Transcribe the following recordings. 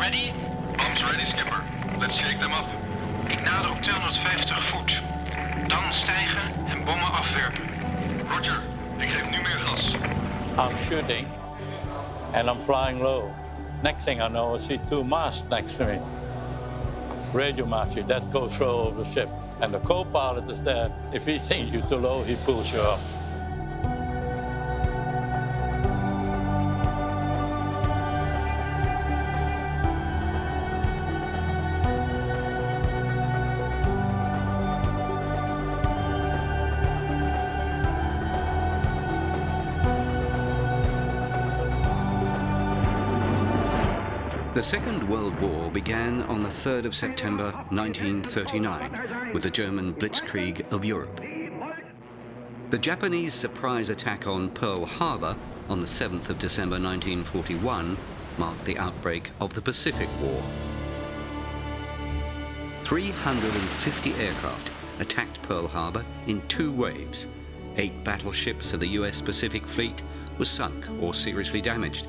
ready? Bombs ready, skipper. Let's shake them up. Ik nader op 250 voet. Dan stijgen en bommen afwerpen. Roger, ik geef nu meer gas. I'm shooting and I'm flying low. Next thing I know, I see two masts next to me. Radio masts, that goes low over the ship. And the co-pilot is there. If he thinks you're too low, he pulls you off. The Second World War began on the 3rd of September 1939 with the German blitzkrieg of Europe. The Japanese surprise attack on Pearl Harbor on the 7th of December 1941 marked the outbreak of the Pacific War. 350 aircraft attacked Pearl Harbor in 2 waves. 8 battleships of the US Pacific Fleet were sunk or seriously damaged.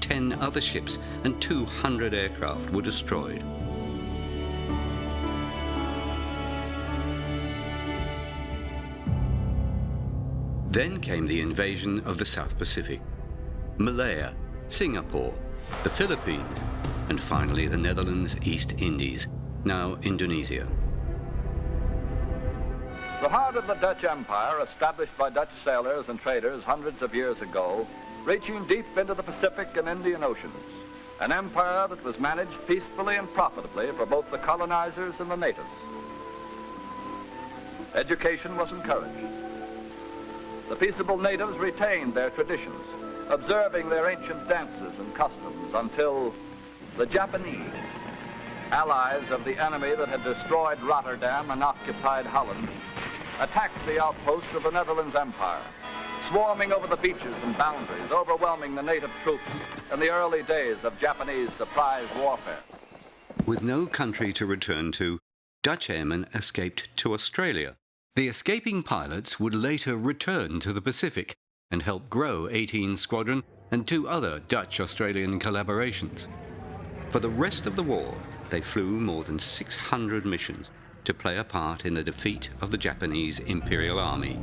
10 other ships and 200 aircraft were destroyed. Then came the invasion of the South Pacific. Malaya, Singapore, the Philippines, and finally the Netherlands East Indies, now Indonesia. The heart of the Dutch Empire, established by Dutch sailors and traders hundreds of years ago, reaching deep into the Pacific and Indian Oceans. An empire that was managed peacefully and profitably for both the colonizers and the natives. Education was encouraged. The peaceable natives retained their traditions, observing their ancient dances and customs until the Japanese, allies of the enemy that had destroyed Rotterdam and occupied Holland, attacked the outpost of the Netherlands Empire, swarming over the beaches and boundaries, overwhelming the native troops in the early days of Japanese surprise warfare. With no country to return to, Dutch airmen escaped to Australia. The escaping pilots would later return to the Pacific and help grow 18 Squadron and 2 other Dutch-Australian collaborations. For the rest of the war, they flew more than 600 missions to play a part in the defeat of the Japanese Imperial Army.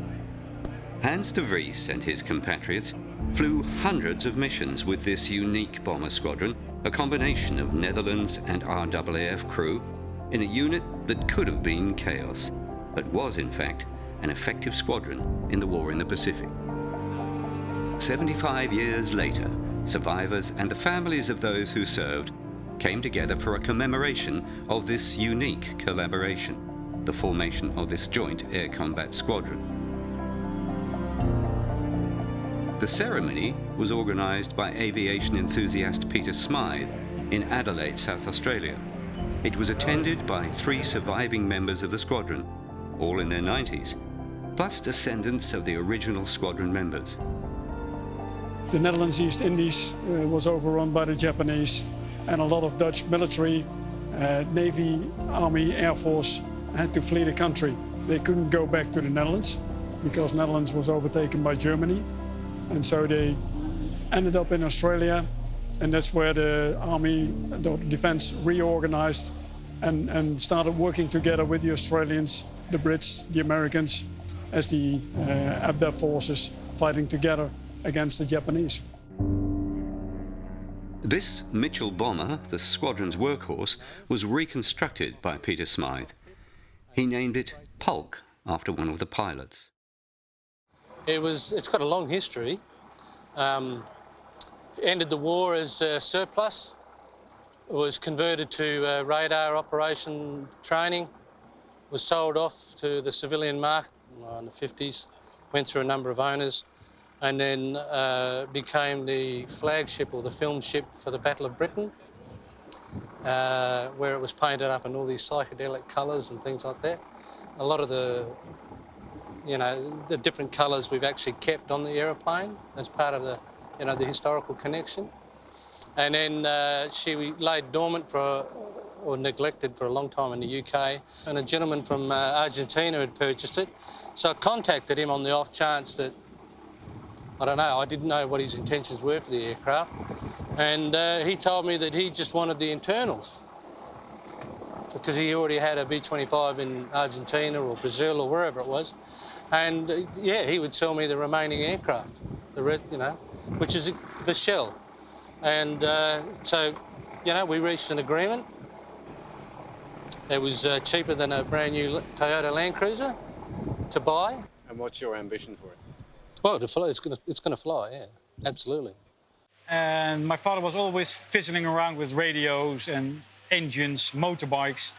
Hans de Vries and his compatriots flew hundreds of missions with this unique bomber squadron, a combination of Netherlands and RAAF crew, in a unit that could have been chaos, but was in fact an effective squadron in the war in the Pacific. 75 years later, survivors and the families of those who served came together for a commemoration of this unique collaboration, the formation of this joint air combat squadron. The ceremony was organised by aviation enthusiast Peter Smythe in Adelaide, South Australia. It was attended by 3 surviving members of the squadron, all in their 90s, plus descendants of the original squadron members. The Netherlands East Indies was overrun by the Japanese, and a lot of Dutch military, Navy, Army, Air Force had to flee the country. They couldn't go back to the Netherlands because Netherlands was overtaken by Germany. And so they ended up in Australia, and that's where the army, the defense reorganized and started working together with the Australians, the Brits, the Americans, as the ABDA forces fighting together against the Japanese. This Mitchell bomber, the squadron's workhorse, was reconstructed by Peter Smythe. He named it Polk after one of the pilots. It's got a long history. Ended the war as surplus. It was converted to radar operation training. Was sold off to the civilian market in the 50s. Went through a number of owners, and then became the flagship or the film ship for the Battle of Britain, where it was painted up in all these psychedelic colours and things like that. A lot of the different colours we've actually kept on the aeroplane as part of the, the historical connection. And then she laid dormant or neglected for a long time in the UK, and a gentleman from Argentina had purchased it. So I contacted him on the off chance that, I don't know, I didn't know what his intentions were for the aircraft, And he told me that he just wanted the internals because he already had a B-25 in Argentina or Brazil or wherever it was. And yeah, he would sell me the remaining aircraft, the rest, you know, which is the shell. And so, you know, we reached an agreement. It was cheaper than a brand new Toyota Land Cruiser to buy. And what's your ambition for it? Well, to fly, it's gonna fly, yeah, absolutely. And my father was always fizzling around with radios and engines, motorbikes.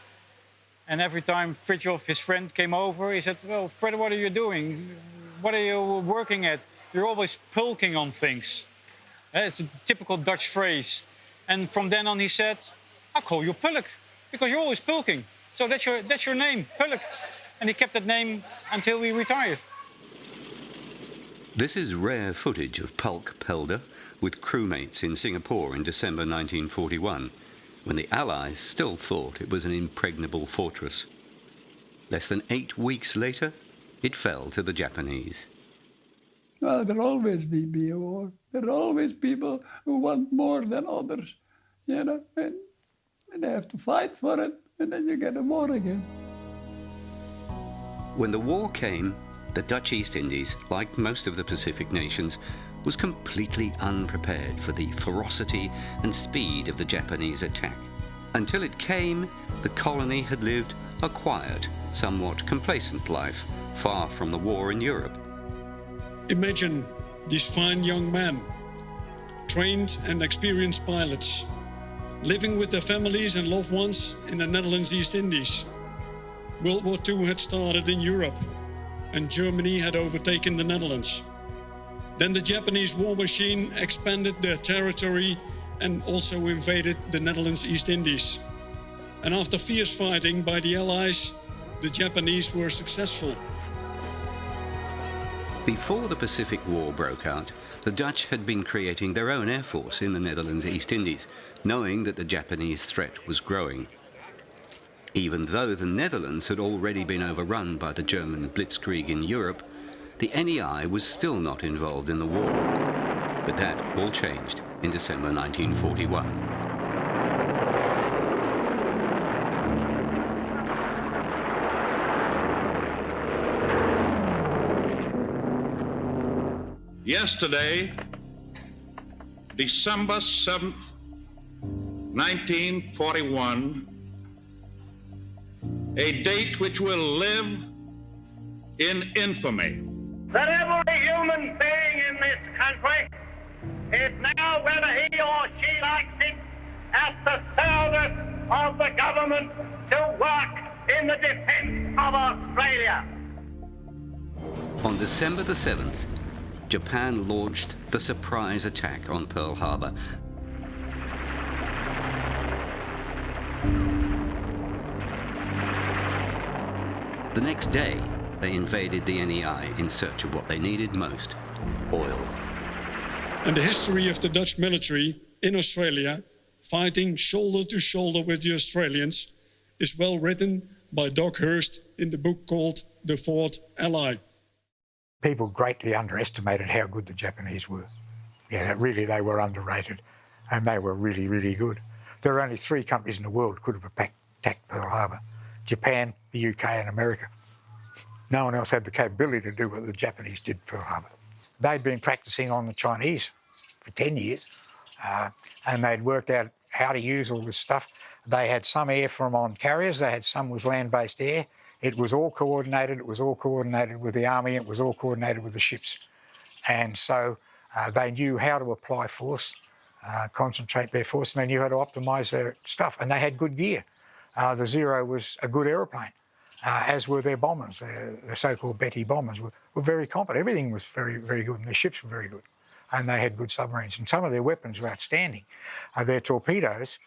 And every time Fridtjof, his friend, came over, he said, well, Fred, what are you doing? What are you working at? You're always pulking on things. It's a typical Dutch phrase. And from then on, he said, I'll call you Pulk, because you're always pulking. So that's your name, Pulk. And he kept that name until we retired. This is rare footage of Pulk Pelder with crewmates in Singapore in December 1941, when the Allies still thought it was an impregnable fortress. Less than 8 weeks later, it fell to the Japanese. Well, there'll always be a war. There are always people who want more than others, you know, and they have to fight for it, and then you get a war again. When the war came, the Dutch East Indies, like most of the Pacific nations, was completely unprepared for the ferocity and speed of the Japanese attack. Until it came, the colony had lived a quiet, somewhat complacent life, far from the war in Europe. Imagine these fine young men, trained and experienced pilots, living with their families and loved ones in the Netherlands East Indies. World War II had started in Europe, and Germany had overtaken the Netherlands. Then the Japanese war machine expanded their territory and also invaded the Netherlands East Indies. And after fierce fighting by the Allies, the Japanese were successful. Before the Pacific War broke out, the Dutch had been creating their own air force in the Netherlands East Indies, knowing that the Japanese threat was growing. Even though the Netherlands had already been overrun by the German blitzkrieg in Europe, the NEI was still not involved in the war. But that all changed in December 1941. Yesterday, December 7th, 1941, a date which will live in infamy. That every human being in this country is now, whether he or she likes it, at the service of the government to work in the defense of Australia. On December the 7th, Japan launched the surprise attack on Pearl Harbor. The next day, they invaded the NEI in search of what they needed most, oil. And the history of the Dutch military in Australia, fighting shoulder to shoulder with the Australians, is well written by Doc Hurst in the book called The Fourth Ally. People greatly underestimated how good the Japanese were. Yeah, really, they were underrated, and they were really, really good. There are only 3 countries in the world that could have attacked Pearl Harbor: Japan, the UK and America. No one else had the capability to do what the Japanese did at Pearl Harbor. They'd been practicing on the Chinese for 10 years, and they'd worked out how to use all this stuff. They had some air from on carriers, they had some was land-based air. It was all coordinated, it was all coordinated with the army, it was all coordinated with the ships. And so they knew how to apply force, concentrate their force, and they knew how to optimise their stuff. And they had good gear. The Zero was a good aeroplane, as were their bombers. The so-called Betty bombers were very competent. Everything was very, very good, and their ships were very good. And they had good submarines. And some of their weapons were outstanding. Their torpedoes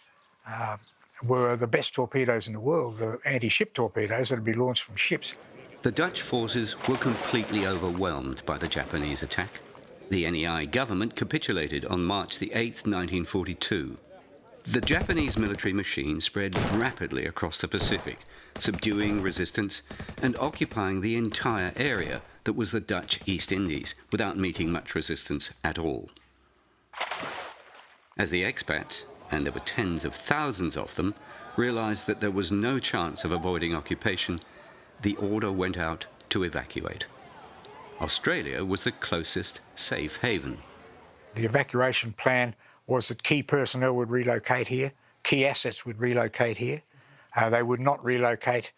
were the best torpedoes in the world, the anti-ship torpedoes that would be launched from ships. The Dutch forces were completely overwhelmed by the Japanese attack. The NEI government capitulated on March the 8th, 1942. The Japanese military machine spread rapidly across the Pacific, subduing resistance and occupying the entire area that was the Dutch East Indies without meeting much resistance at all. As the expats, and there were tens of thousands of them, realized that there was no chance of avoiding occupation, the order went out to evacuate. Australia was the closest safe haven. The evacuation plan was that key personnel would relocate here, key assets would relocate here. They would not relocate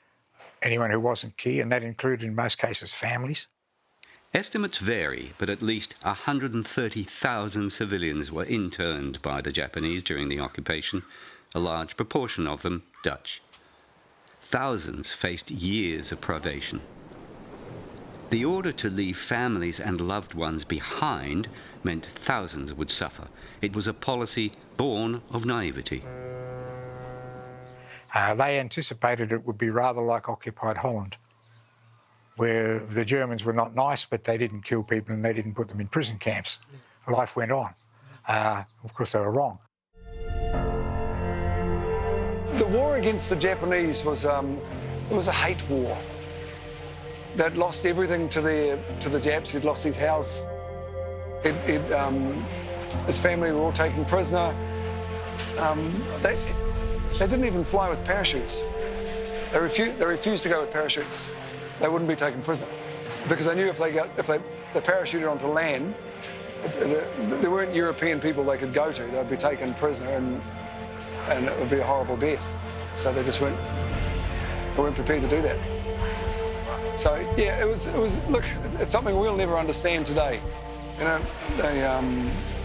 anyone who wasn't key, and that included, in most cases, families. Estimates vary, but at least 130,000 civilians were interned by the Japanese during the occupation, a large proportion of them Dutch. Thousands faced years of privation. The order to leave families and loved ones behind meant thousands would suffer. It was a policy born of naivety. They anticipated it would be rather like occupied Holland, where the Germans were not nice, but they didn't kill people and they didn't put them in prison camps. Life went on. Of course, they were wrong. The war against the Japanese was a hate war. They'd lost everything to the Japs. He'd lost his house. His family were all taken prisoner. They didn't even fly with parachutes. They refused to go with parachutes. They wouldn't be taken prisoner because they knew if they parachuted onto land, there weren't European people they could go to. They'd be taken prisoner and it would be a horrible death. So they just weren't prepared to do that. So yeah, it was. Look, it's something we'll never understand today. You know,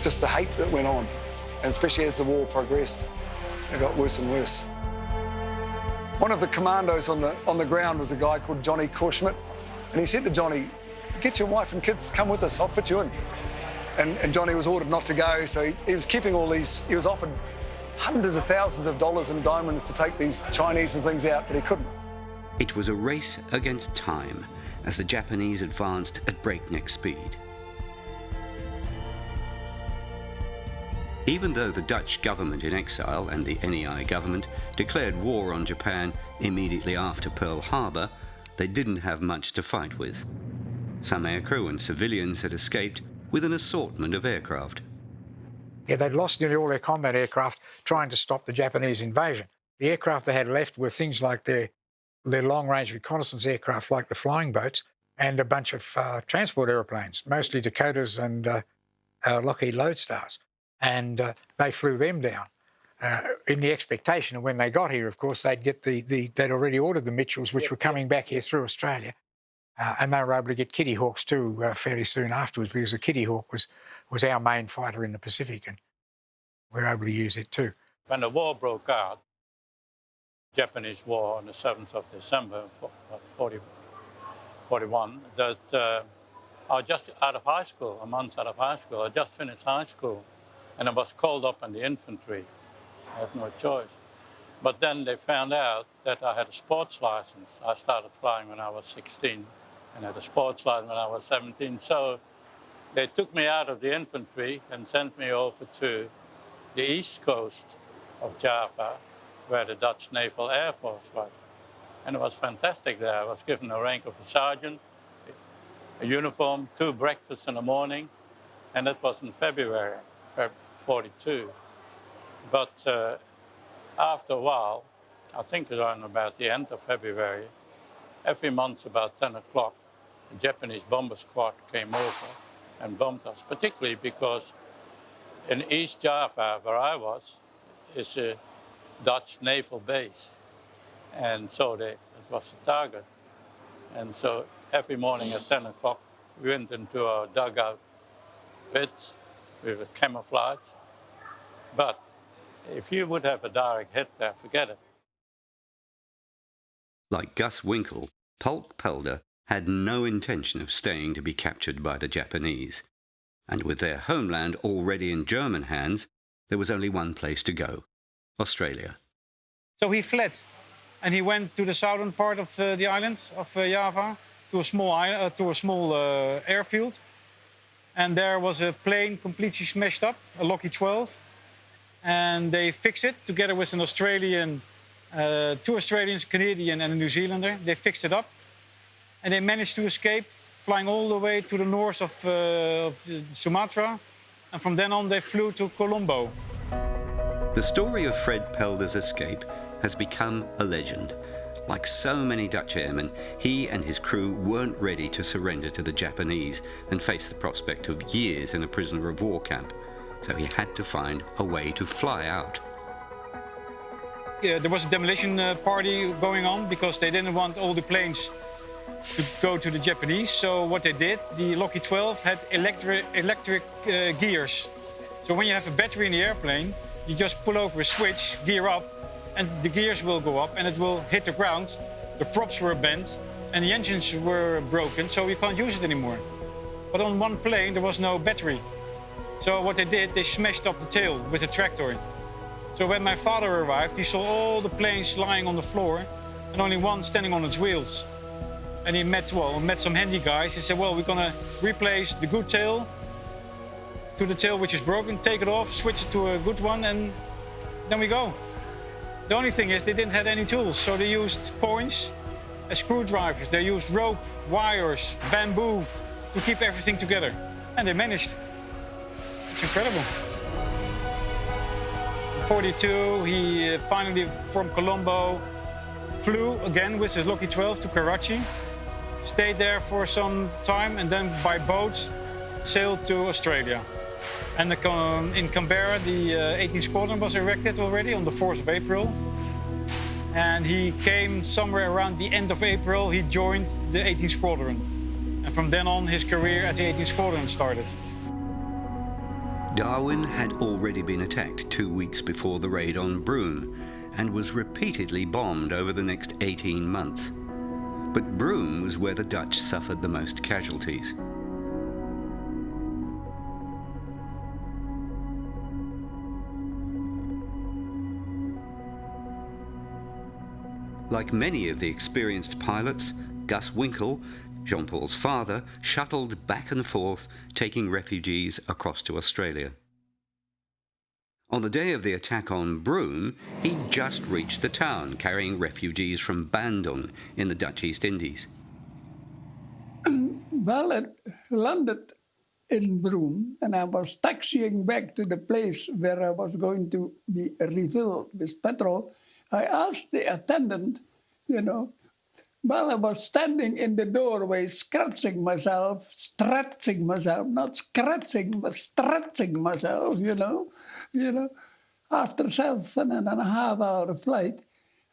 just the hate that went on, and especially as the war progressed, it got worse and worse. One of the commandos on the ground was a guy called Johnny Korschmidt, and he said to Johnny, "Get your wife and kids, come with us. I'll fit you in." And Johnny was ordered not to go, so he was keeping all these. He was offered hundreds of thousands of dollars in diamonds to take these Chinese and things out, but he couldn't. It was a race against time as the Japanese advanced at breakneck speed. Even though the Dutch government in exile and the NEI government declared war on Japan immediately after Pearl Harbor, they didn't have much to fight with. Some aircrew and civilians had escaped with an assortment of aircraft. Yeah, they'd lost nearly all their combat aircraft trying to stop the Japanese invasion. The aircraft they had left were things like their long-range reconnaissance aircraft, like the flying boats, and a bunch of transport aeroplanes, mostly Dakotas and Lockheed Lodestars. And they flew them down in the expectation of when they got here, of course, they'd get they'd already ordered the Mitchells, which were coming back here through Australia. And they were able to get Kitty Hawks too fairly soon afterwards, because the Kitty Hawk was our main fighter in the Pacific, and we were able to use it too. When the war broke out, Japanese war on the 7th of December, 41, that I was just out of high school, a month out of high school. I just finished high school, and I was called up in the infantry. I had no choice. But then they found out that I had a sports license. I started flying when I was 16 and had a sports license when I was 17. So they took me out of the infantry and sent me over to the east coast of Java, where the Dutch Naval Air Force was. And it was fantastic there. I was given the rank of a sergeant, a uniform, 2 breakfasts in the morning, and that was in February 42. But after a while, I think around about the end of February, every month about 10 o'clock, a Japanese bomber squad came over and bombed us, particularly because in East Java, where I was, is a Dutch naval base. And so it was a target. And so every morning at 10 o'clock, we went into our dugout pits. We were camouflaged. But if you would have a direct hit there, forget it. Like Gus Winkle, Polk Pelder had no intention of staying to be captured by the Japanese. And with their homeland already in German hands, there was only one place to go: Australia. So he fled, and he went to the southern part of the island of Java, to a small airfield. And there was a plane completely smashed up, a Lockheed 12. And they fixed it together with an Australian, 2 Australians, a Canadian and a New Zealander. They fixed it up. And they managed to escape, flying all the way to the north of Sumatra. And from then on, they flew to Colombo. The story of Fred Pelder's escape has become a legend. Like so many Dutch airmen, he and his crew weren't ready to surrender to the Japanese and face the prospect of years in a prisoner of war camp, so he had to find a way to fly out. Yeah, there was a demolition party going on because they didn't want all the planes to go to the Japanese. So what they did, the Lockheed 12 had electric gears. So when you have a battery in the airplane, you just pull over a switch, gear up, and the gears will go up and it will hit the ground. The props were bent and the engines were broken, so you can't use it anymore. But on one plane, there was no battery. So what they did, they smashed up the tail with a tractor. So when my father arrived, he saw all the planes lying on the floor and only one standing on its wheels. And he met some handy guys. He said, well, we're gonna replace the good tail to the tail which is broken, take it off, switch it to a good one, and then we go. The only thing is they didn't have any tools, so they used coins as screwdrivers. They used rope, wires, bamboo to keep everything together. And they managed. It's incredible. In 1942, he finally, from Colombo, flew again with his Lockheed 12 to Karachi, stayed there for some time, and then by boat sailed to Australia. And in Canberra, the 18th Squadron was erected already on the 4th of April. And he came somewhere around the end of April, he joined the 18th Squadron. And from then on, his career at the 18th Squadron started. Darwin had already been attacked 2 weeks before the raid on Broome and was repeatedly bombed over the next 18 months. But Broome was where the Dutch suffered the most casualties. Like many of the experienced pilots, Gus Winkle, Jean-Paul's father, shuttled back and forth, taking refugees across to Australia. On the day of the attack on Broome, he'd just reached the town, carrying refugees from Bandung in the Dutch East Indies. Well, it landed in Broome, and I was taxiing back to the place where I was going to be refilled with petrol. I asked the attendant, while I was standing in the doorway, scratching myself, stretching myself, not scratching, but stretching myself, after 7.5-hour flight.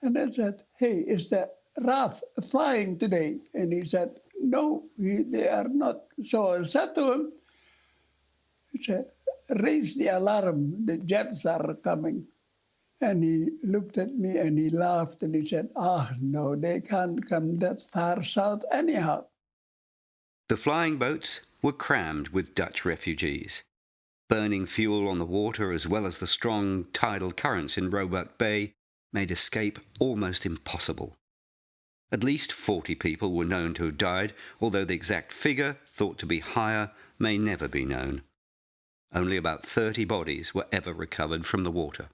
And I said, hey, is the RAF flying today? And he said, no, they are not. So I said to him, raise the alarm, the Japs are coming. And he looked at me and he laughed and he said, no, they can't come that far south anyhow. The flying boats were crammed with Dutch refugees. Burning fuel on the water as well as the strong tidal currents in Roebuck Bay made escape almost impossible. At least 40 people were known to have died, although the exact figure, thought to be higher, may never be known. Only about 30 bodies were ever recovered from the water.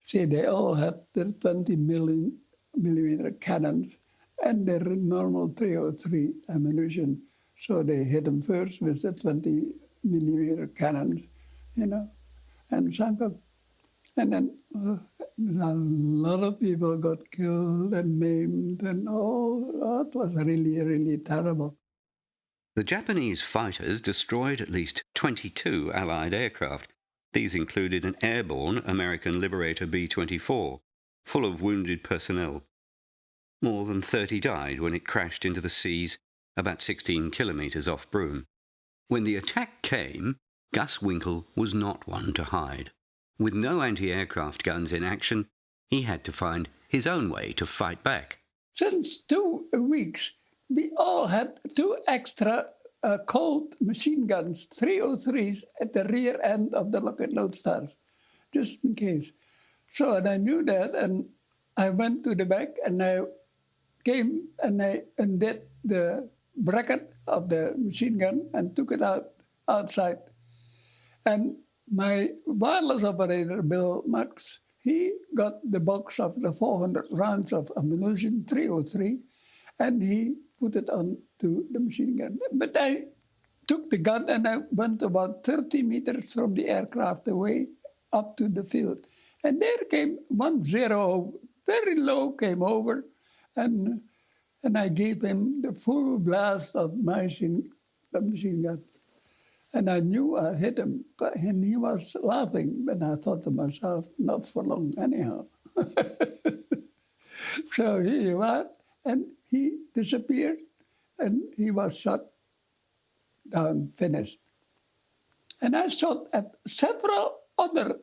See, they all had their 20-millimeter cannons and their normal 303 ammunition. So they hit them first with the 20-millimeter cannons, and sunk them. And then a lot of people got killed and maimed, and it was really, really terrible. The Japanese fighters destroyed at least 22 Allied aircraft. These included an airborne American Liberator B-24, full of wounded personnel. More than 30 died when it crashed into the seas about 16 kilometres off Broome. When the attack came, Gus Winkle was not one to hide. With no anti-aircraft guns in action, he had to find his own way to fight back. Since 2 weeks, we all had 2 extra Colt machine guns, 303s, at the rear end of the Lockheed Lodestar, just in case. So, and I knew that, and I went to the back, and I came and I undid the bracket of the machine gun and took it outside. And my wireless operator, Bill Max, he got the box of the 400 rounds of ammunition, 303, and he put it onto the machine gun. But I took the gun and I went about 30 meters from the aircraft away up to the field. And there came 1-0, very low, came over, and I gave him the full blast of the machine gun. And I knew I hit him, and he was laughing. And I thought to myself, not for long anyhow. So here you are, and he disappeared, and he was shot down, finished. And I shot at several other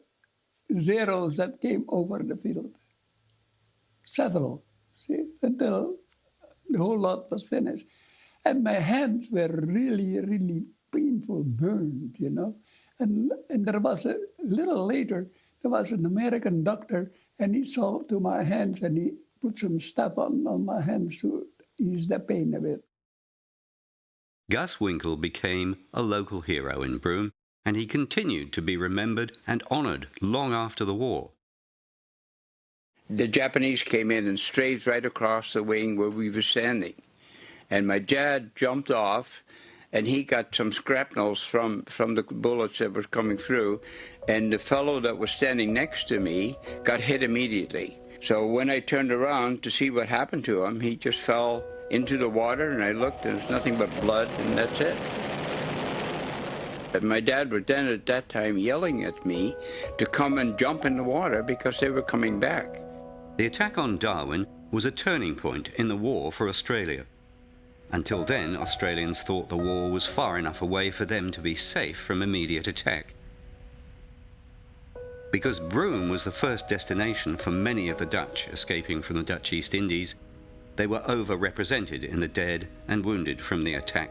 zeros that came over the field. Several, see, until the whole lot was finished. And my hands were really, really painful, burned, you know. And there was a little later, there was an American doctor, and he saw to my hands, and he put some stuff on my hands to ease the pain a bit. Gus Winkle became a local hero in Broome, and he continued to be remembered and honoured long after the war. The Japanese came in and strayed right across the wing where we were standing. And my dad jumped off, and he got some shrapnels from the bullets that were coming through, and the fellow that was standing next to me got hit immediately. So when I turned around to see what happened to him, he just fell into the water, and I looked, and there's nothing but blood, and that's it. And my dad was then at that time yelling at me to come and jump in the water because they were coming back. The attack on Darwin was a turning point in the war for Australia. Until then, Australians thought the war was far enough away for them to be safe from immediate attack. Because Broome was the first destination for many of the Dutch escaping from the Dutch East Indies, they were overrepresented in the dead and wounded from the attack.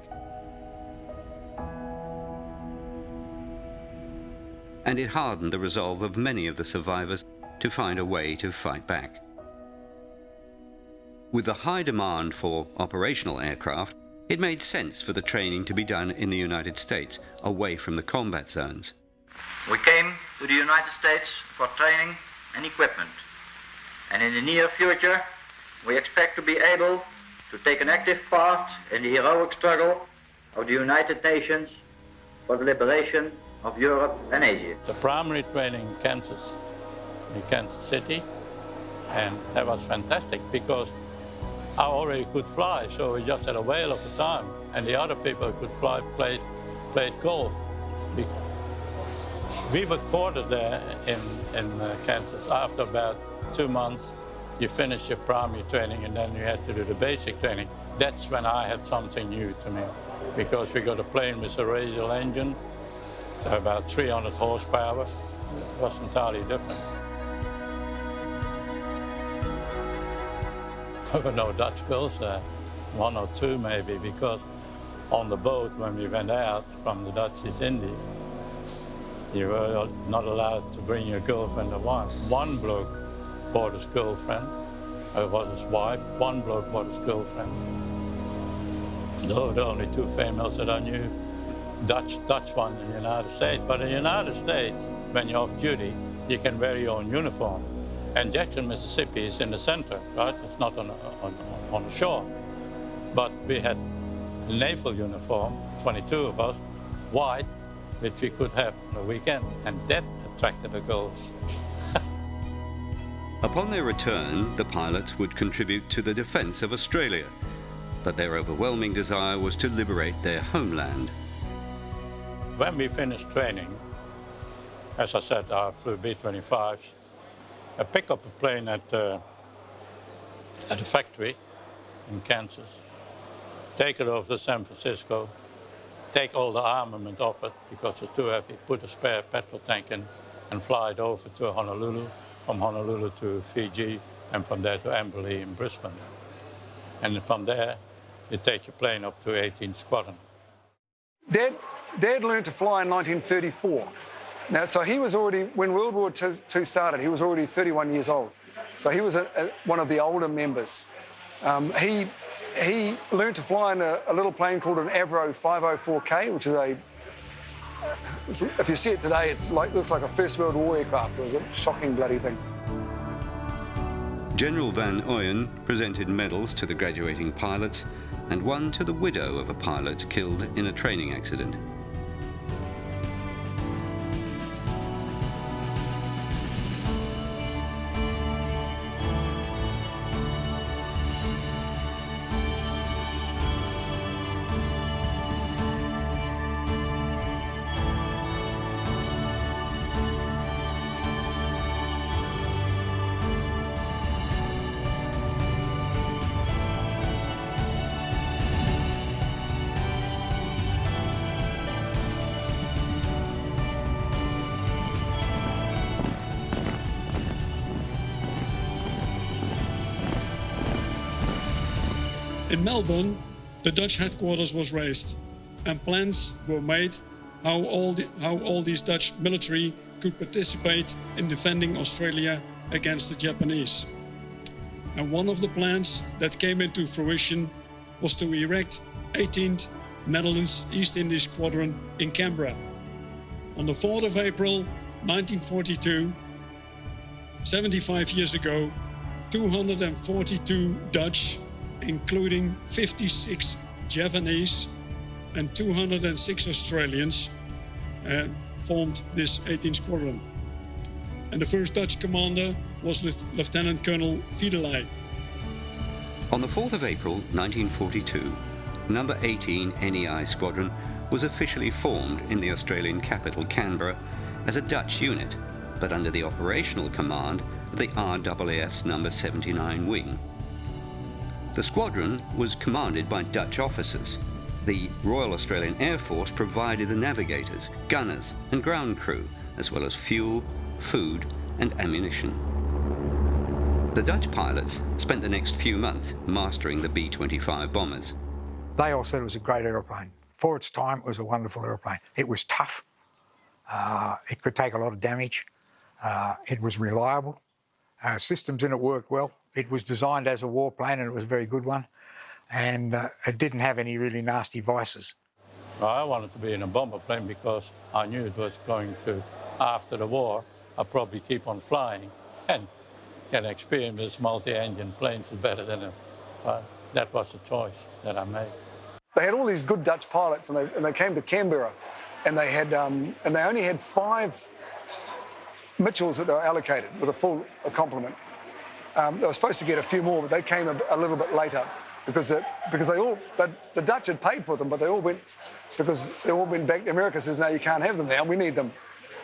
And it hardened the resolve of many of the survivors to find a way to fight back. With the high demand for operational aircraft, it made sense for the training to be done in the United States, away from the combat zones. We came to the United States for training and equipment, and in the near future we expect to be able to take an active part in the heroic struggle of the United Nations for the liberation of Europe and Asia. The primary training in Kansas City, and that was fantastic because I already could fly, so we just had a whale of a time, and the other people could fly, played golf. We were quartered there in Kansas. After about 2 months, you finish your primary training, and then you had to do the basic training. That's when I had something new to me, because we got a plane with a radial engine, about 300 horsepower. It was entirely different. There were no Dutch girls there, 1 or 2 maybe, because on the boat when we went out from the Dutch East Indies, you were not allowed to bring your girlfriend or wife. One bloke brought his girlfriend, it was his wife. One bloke brought his girlfriend. Those were the only 2 females that I knew. Dutch one in the United States. But in the United States, when you're off duty, you can wear your own uniform. And Jackson, Mississippi is in the center, right? It's not on the shore. But we had a naval uniform, 22 of us, white, which we could have on the weekend. And that attracted the girls. Upon their return, the pilots would contribute to the defence of Australia, but their overwhelming desire was to liberate their homeland. When we finished training, as I said, I flew B-25s. I picked up a plane at a factory in Kansas, take it over to San Francisco, take all the armament off it because it's too heavy, put a spare petrol tank in, and fly it over to Honolulu, from Honolulu to Fiji, and from there to Amberley in Brisbane. And from there, you take your plane up to 18th Squadron. Dad learned to fly in 1934. Now, so he was already, when World War II started, he was already 31 years old. So he was one of the older members. He learned to fly in a little plane called an Avro 504K, which is if you see it today, looks like a First World War aircraft. It was a shocking bloody thing. General Van Ooyen presented medals to the graduating pilots and one to the widow of a pilot killed in a training accident. In Melbourne, the Dutch headquarters was raised, and plans were made how all these Dutch military could participate in defending Australia against the Japanese. And one of the plans that came into fruition was to erect 18th Netherlands East Indies Squadron in Canberra. On the 4th of April 1942, 75 years ago, 242 Dutch, including 56 Japanese and 206 Australians, formed this 18th Squadron. And the first Dutch commander was Lieutenant Colonel Fidelij. On the 4th of April 1942, Number 18 NEI Squadron was officially formed in the Australian capital Canberra as a Dutch unit, but under the operational command of the RAAF's Number 79 Wing. The squadron was commanded by Dutch officers. The Royal Australian Air Force provided the navigators, gunners and ground crew, as well as fuel, food and ammunition. The Dutch pilots spent the next few months mastering the B-25 bombers. They all said it was a great aeroplane. For its time, it was a wonderful aeroplane. It was tough. It could take a lot of damage. It was reliable. Systems in it worked well. It was designed as a warplane, and it was a very good one. And it didn't have any really nasty vices. I wanted to be in a bomber plane because I knew it was going to, after the war, I'll probably keep on flying and can experience this multi-engine planes better than it. That was the choice that I made. They had all these good Dutch pilots, and they came to Canberra, and they had and they only had 5 Mitchells that they were allocated with a full complement. They were supposed to get a few more, but they came a little bit later because the Dutch had paid for them, but they all went back. America says, no, you can't have them now. We need them.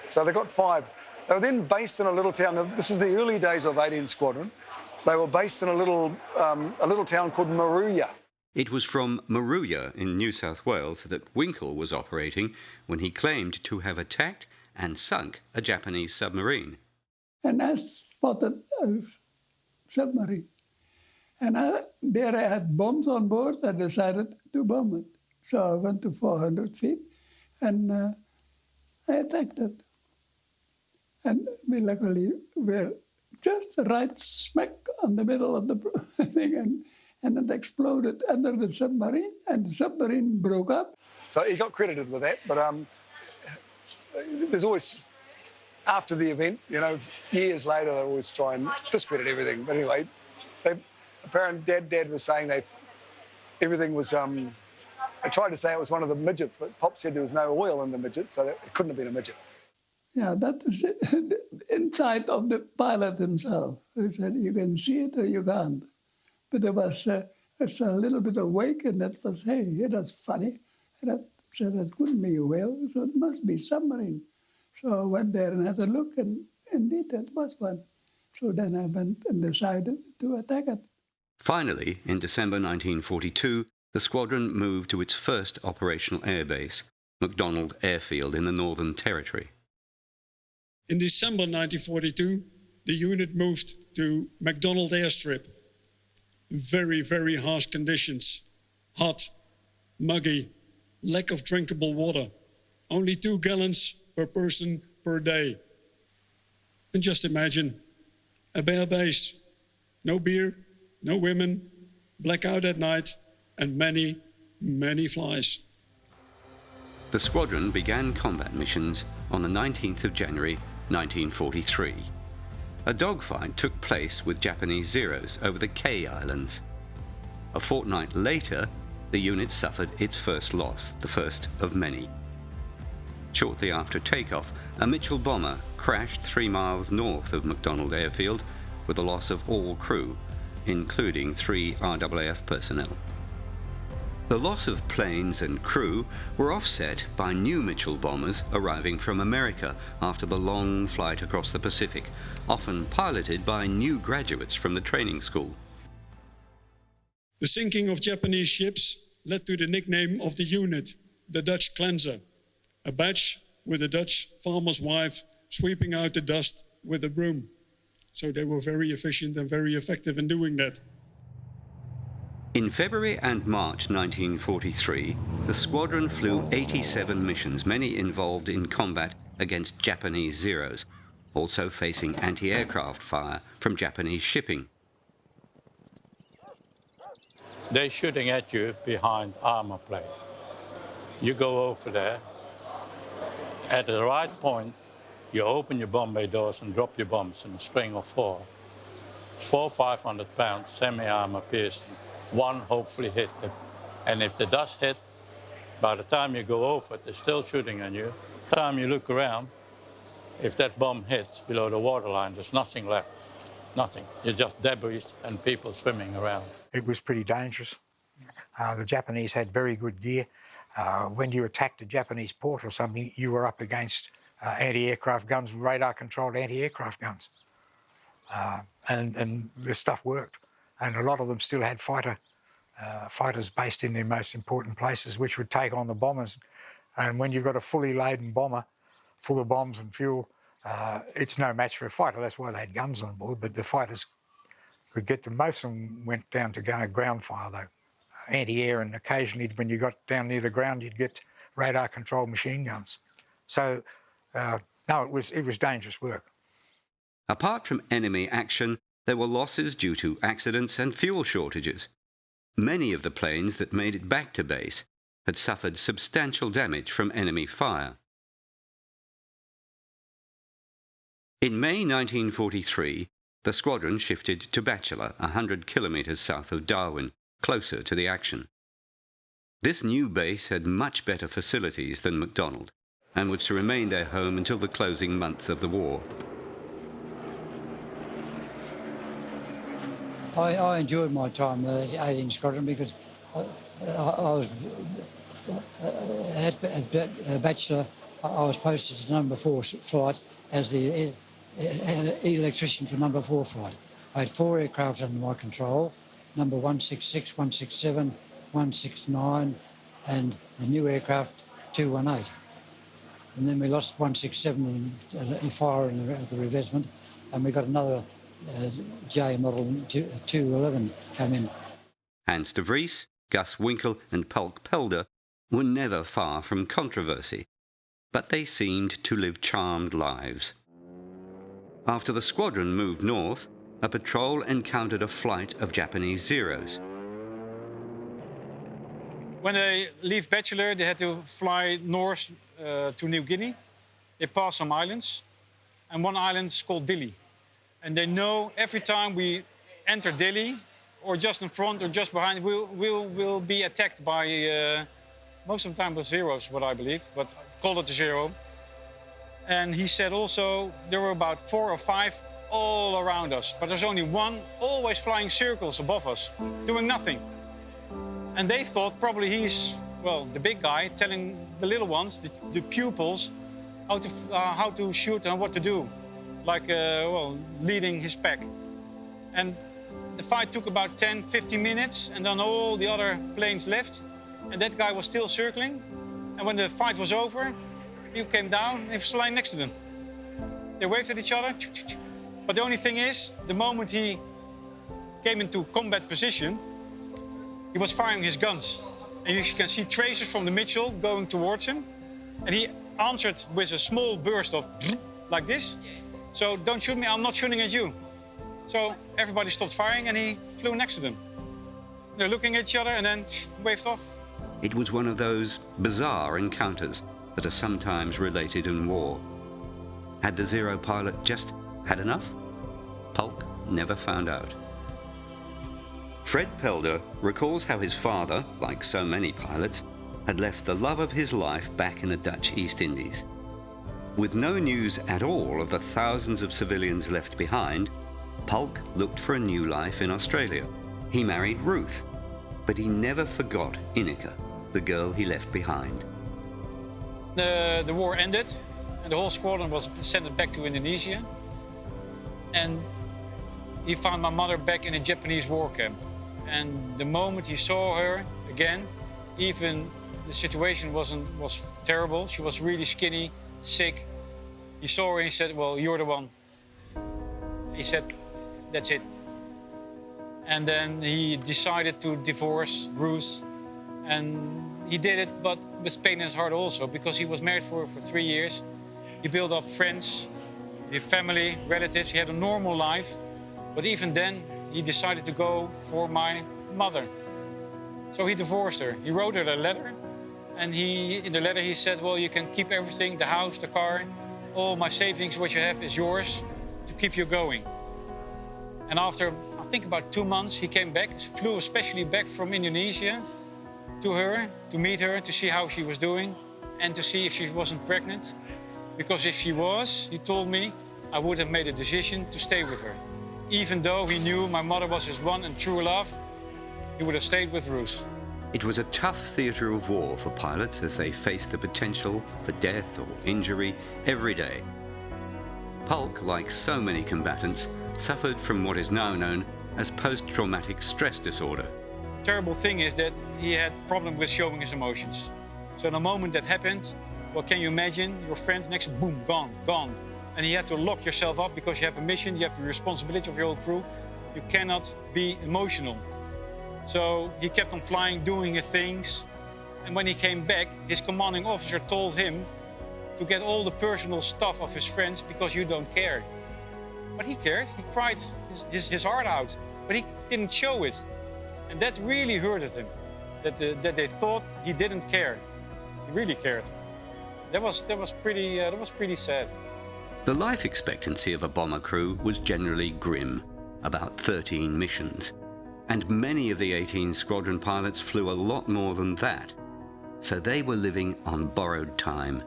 So they got 5. They were then based in a little town. Now, this is the early days of 18th Squadron. They were based in a little town called Maruya. It was from Maruya in New South Wales that Winkle was operating when he claimed to have attacked and sunk a Japanese submarine. And I spotted a submarine. And there I had bombs on board. I decided to bomb it. So I went to 400 feet and I attacked it. And we luckily were just right smack on the middle of the thing, and it exploded under the submarine, and the submarine broke up. So he got credited with that, but there's always, after the event, years later, they always try and discredit everything. But anyway, apparently Dad was saying everything was, I tried to say it was one of the midgets, but Pop said there was no oil in the midget, so it couldn't have been a midget. Yeah, that is the insight of the pilot himself. He said, you can see it or you can't. But there was it's a little bit awake, and that was, hey, that's funny. And I said, that couldn't be a whale, so it must be submarine. So I went there and had a look, and indeed, that was one. So then I went and decided to attack it. Finally, in December 1942, the squadron moved to its first operational airbase, McDonald Airfield in the Northern Territory. In December 1942, the unit moved to McDonald Airstrip. Very, very harsh conditions. Hot, muggy, lack of drinkable water. Only 2 gallons per person per day. And just imagine, a bare base. No beer, no women, blackout at night, and many, many flies. The squadron began combat missions on the 19th of January 1943. a dogfight took place with Japanese Zeros over the K Islands. A fortnight later, the unit suffered its first loss, the first of many. Shortly after takeoff, a Mitchell bomber crashed 3 miles north of McDonald Airfield with the loss of all crew, including 3 RAAF personnel. The loss of planes and crew were offset by new Mitchell bombers arriving from America after the long flight across the Pacific, often piloted by new graduates from the training school. The sinking of Japanese ships led to the nickname of the unit, the Dutch Cleanser, a badge with a Dutch farmer's wife sweeping out the dust with a broom. So they were very efficient and very effective in doing that. In February and March 1943, the squadron flew 87 missions, many involved in combat against Japanese Zeros, also facing anti-aircraft fire from Japanese shipping. They're shooting at you behind armor plate. You go over there. At the right point, you open your bomb bay doors and drop your bombs in a string of 4. 500 pounds, semi-armor piercing. One hopefully hit them. And if the dust hit, by the time you go over it, they're still shooting on you. By the time you look around, if that bomb hits below the waterline, there's nothing left. Nothing. You're just debris and people swimming around. It was pretty dangerous. The Japanese had very good gear. When you attacked a Japanese port or something, you were up against anti-aircraft guns, radar-controlled anti-aircraft guns. And the stuff worked. And a lot of them still had fighters based in their most important places, which would take on the bombers. And when you've got a fully laden bomber, full of bombs and fuel, it's no match for a fighter. That's why they had guns on board, but the fighters could get them. Most of them went down to ground fire, though. Anti-air, and occasionally when you got down near the ground, you'd get radar-controlled machine guns. So, no, it was dangerous work. Apart from enemy action, there were losses due to accidents and fuel shortages. Many of the planes that made it back to base had suffered substantial damage from enemy fire. In May 1943, the squadron shifted to Batchelor, 100 kilometres south of Darwin, closer to the action. This new base had much better facilities than McDonald and was to remain their home until the closing months of the war. I enjoyed my time at 18 Squadron because I was at Batchelor. I was posted to number 4 flight as the electrician for number 4 flight. I had 4 aircraft under my control, number 166, 167, 169, and the new aircraft 218. And then we lost 167 in fire in the revetment, and we got another J model 211 came in. Hans de Vries, Gus Winkle and Pulk Pelder were never far from controversy, but they seemed to live charmed lives. After the squadron moved north, a patrol encountered a flight of Japanese Zeros. When they leave Batchelor, they had to fly north to New Guinea. They pass some islands, and one island is called Dili. And they know every time we enter Dili, or just in front or just behind, we'll be attacked by, most of the time, the Zeros, what I believe, but call it a Zero. And he said also there were about 4 or 5 all around us, but there's only one always flying circles above us, doing nothing. And they thought probably he's, well, the big guy telling the little ones, the pupils, how to shoot and what to do, like, well, leading his pack. And the fight took about 10, 15 minutes, and then all the other planes left, and that guy was still circling. And when the fight was over, he came down and he was flying next to them. They waved at each other. But the only thing is, the moment he came into combat position, he was firing his guns. And you can see traces from the Mitchell going towards him. And he answered with a small burst of like this. So don't shoot me, I'm not shooting at you. So everybody stopped firing and he flew next to them. They're looking at each other and then waved off. It was one of those bizarre encounters that are sometimes related in war. Had the Zero pilot just had enough? Polk never found out. Fred Pelder recalls how his father, like so many pilots, had left the love of his life back in the Dutch East Indies. With no news at all of the thousands of civilians left behind, Polk looked for a new life in Australia. He married Ruth, but he never forgot Ineke, the girl he left behind. The war ended and the whole squadron was sent back to Indonesia. And he found my mother back in a Japanese war camp. And the moment he saw her again, even the situation was terrible. She was really skinny, sick. He saw her and he said, well, you're the one. He said, that's it. And then he decided to divorce Ruth. And he did it, but with pain in his heart also, because he was married for 3 years. He built up friends, family, relatives. He had a normal life. But even then, he decided to go for my mother. So he divorced her. He wrote her a letter. And in the letter he said, well, you can keep everything, the house, the car, all my savings, what you have is yours to keep you going. And after, I think about 2 months, he came back, flew especially back from Indonesia to her, to meet her, to see how she was doing and to see if she wasn't pregnant. Because if she was, he told me, I would have made a decision to stay with her. Even though he knew my mother was his one and true love, he would have stayed with Ruth. It was a tough theatre of war for pilots as they faced the potential for death or injury every day. Polk, like so many combatants, suffered from what is now known as post-traumatic stress disorder. The terrible thing is that he had a problem with showing his emotions. So the moment that happened, well, can you imagine your friend next, boom, gone, gone. And he had to lock yourself up because you have a mission, you have the responsibility of your whole crew. You cannot be emotional. So he kept on flying, doing his things. And when he came back, his commanding officer told him to get all the personal stuff of his friends because you don't care. But he cared. He cried his heart out, but he didn't show it. And that really hurted him, that they thought he didn't care. He really cared. That was pretty sad. The life expectancy of a bomber crew was generally grim, about 13 missions. And many of the 18 squadron pilots flew a lot more than that. So they were living on borrowed time.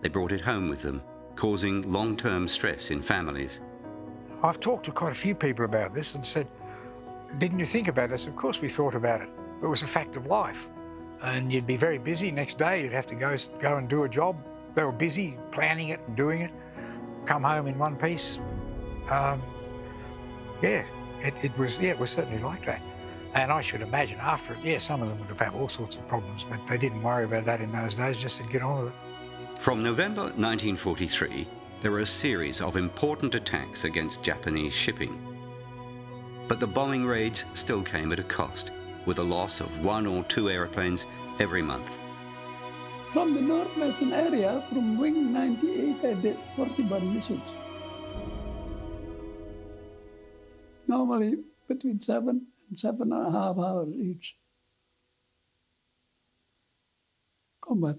They brought it home with them, causing long-term stress in families. I've talked to quite a few people about this and said, didn't you think about this? Of course we thought about it. But it was a fact of life. And you'd be very busy. Next day you'd have to go and do a job. They were busy planning it and doing it. Come home in one piece. It was certainly like that. And I should imagine after it, some of them would have had all sorts of problems, but they didn't worry about that in those days, just to get on with it. From November 1943, there were a series of important attacks against Japanese shipping. But the bombing raids still came at a cost, with a loss of 1 or 2 aeroplanes every month. From the northwestern area, from Wing 98, I did 41 missions. Normally between 7 and 7.5 hours each. Combat.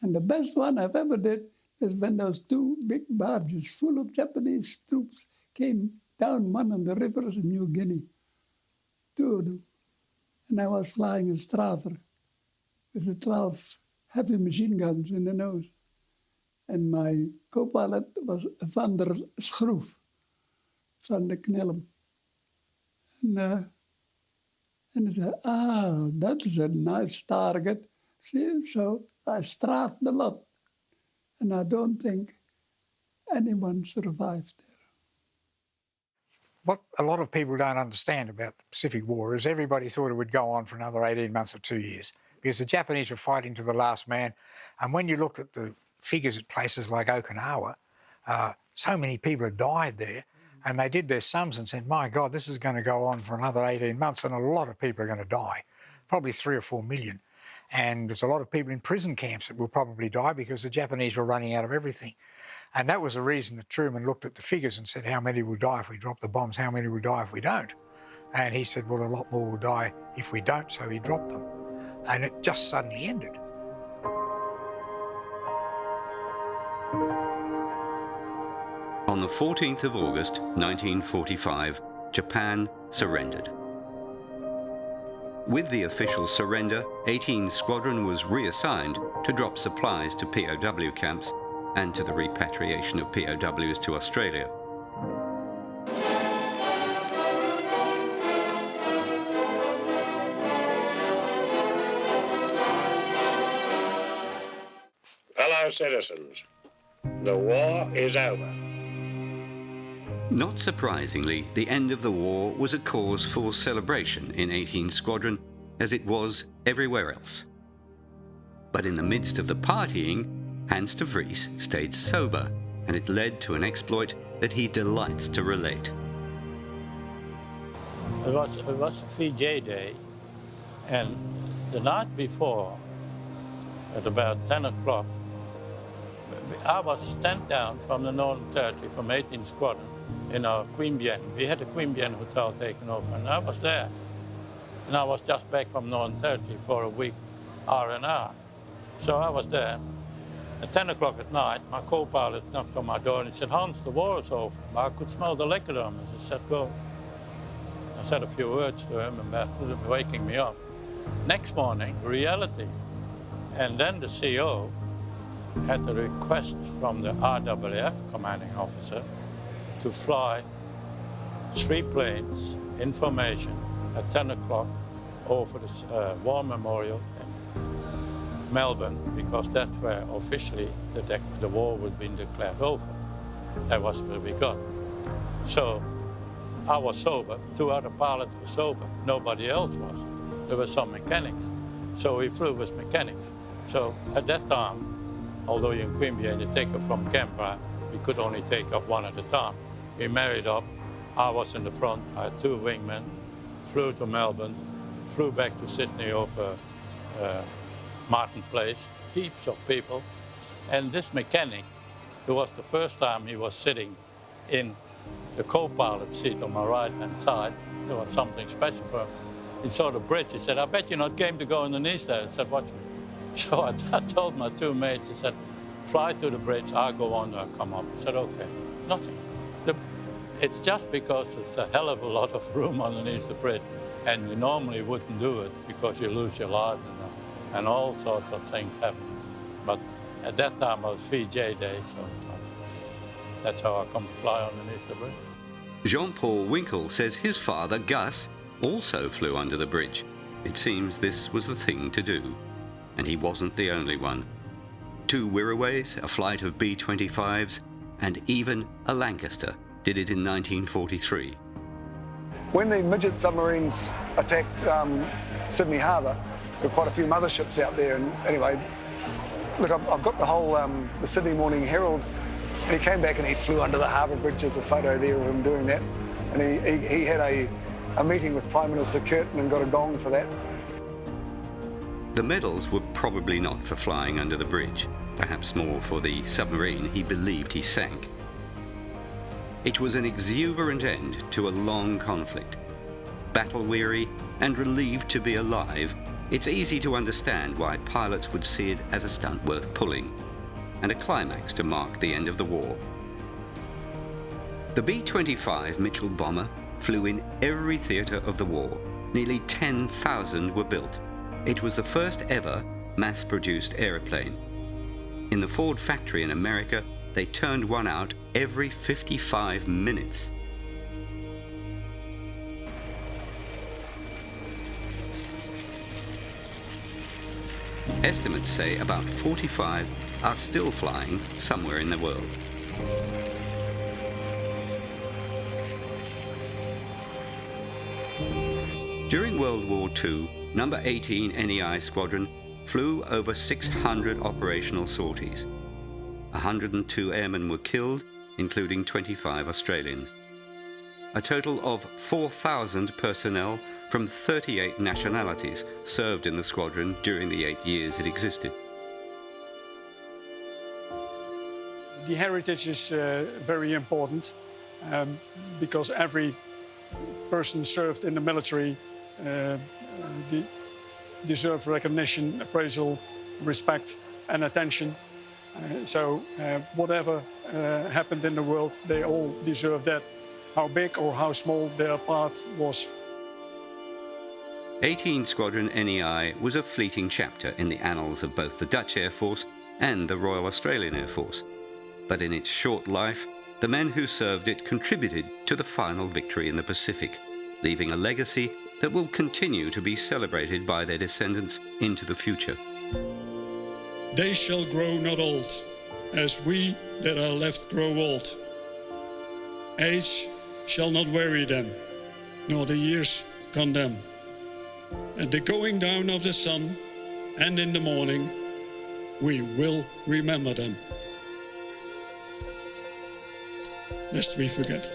And the best one I've ever did is when those 2 big barges full of Japanese troops came down one of the rivers in New Guinea. 2 of them. And I was flying a Straver with the 12 heavy machine guns in the nose. And my co-pilot was Van der Schroef. Van de Knellem. And I said, that is a nice target. See, so I strafed a lot. And I don't think anyone survived there. What a lot of people don't understand about the Pacific War is everybody thought it would go on for another 18 months or 2 years because the Japanese were fighting to the last man. And when you looked at the figures at places like Okinawa, so many people had died there. And they did their sums and said, my God, this is going to go on for another 18 months and a lot of people are going to die, probably 3 or 4 million. And there's a lot of people in prison camps that will probably die because the Japanese were running out of everything. And that was the reason that Truman looked at the figures and said, how many will die if we drop the bombs? How many will die if we don't? And he said, well, a lot more will die if we don't, so he dropped them. And it just suddenly ended. On the 14th of August 1945, Japan surrendered. With the official surrender, 18 Squadron was reassigned to drop supplies to POW camps and to the repatriation of POWs to Australia. Fellow citizens, the war is over. Not surprisingly, the end of the war was a cause for celebration in 18 Squadron, as it was everywhere else. But in the midst of the partying, Hans de Vries stayed sober, and it led to an exploit that he delights to relate. It was a VJ day, and the night before, at about 10 o'clock, I was sent down from the Northern Territory, from 18 Squadron, in our Queanbeyan. We had a Queanbeyan hotel taken over, and I was there. And I was just back from Northern Territory for a week, R&R. So I was there. At 10 o'clock at night, my co-pilot knocked on my door and he said, "Hans, the war is over." But I could smell the liquor on me. He said, "Go." I said a few words to him, and that was waking me up. Next morning, reality. And then the CO had a request from the RWF commanding officer to fly 3 planes, information, at 10 o'clock over the War Memorial in Melbourne, because that's where officially the war would be declared over. That was where we got. So I was sober, 2 other pilots were sober, nobody else was. There were some mechanics. So we flew with mechanics. So at that time, although in Queanbeyan you take off from Canberra, we could only take off 1 at a time. We married up, I was in the front, I had 2 wingmen, flew to Melbourne, flew back to Sydney over Martin Place, heaps of people. And this mechanic, it was the first time he was sitting in the co-pilot seat on my right-hand side. There was something special for him. He saw the bridge, he said, "I bet you're not game to go underneath there." I said, "Watch me." So I told my 2 mates, I said, "Fly to the bridge, I'll go on and come up." He said, "Okay." Nothing. It's just because it's a hell of a lot of room underneath the bridge, and you normally wouldn't do it because you lose your life and all sorts of things happen. But at that time it was VJ day, so that's how I come to fly underneath the bridge. Jean-Paul Winkle says his father, Gus, also flew under the bridge. It seems this was the thing to do. And he wasn't the only one. 2 Wirraways, a flight of B-25s, and even a Lancaster did it in 1943. When the midget submarines attacked Sydney Harbour, there were quite a few motherships out there. And anyway, look, I've got the whole the Sydney Morning Herald, and he came back and he flew under the harbour bridge. There's a photo there of him doing that. And he had a meeting with Prime Minister Curtin and got a gong for that. The medals were probably not for flying under the bridge, perhaps more for the submarine he believed he sank. It was an exuberant end to a long conflict. Battle-weary and relieved to be alive, it's easy to understand why pilots would see it as a stunt worth pulling, and a climax to mark the end of the war. The B-25 Mitchell bomber flew in every theatre of the war. Nearly 10,000 were built. It was the first ever mass-produced aeroplane. In the Ford factory in America, they turned one out every 55 minutes. Estimates say about 45 are still flying somewhere in the world. During World War II, Number 18 NEI Squadron flew over 600 operational sorties. 102 airmen were killed, including 25 Australians. A total of 4,000 personnel from 38 nationalities served in the squadron during the 8 years it existed. The heritage is very important because every person served in the military deserve recognition, appraisal, respect and attention. Whatever happened in the world, they all deserve that, how big or how small their part was. 18 Squadron NEI was a fleeting chapter in the annals of both the Dutch Air Force and the Royal Australian Air Force. But in its short life, the men who served it contributed to the final victory in the Pacific, leaving a legacy that will continue to be celebrated by their descendants into the future. They shall grow not old, as we that are left grow old. Age shall not weary them, nor the years condemn. At the going down of the sun and in the morning, we will remember them, lest we forget.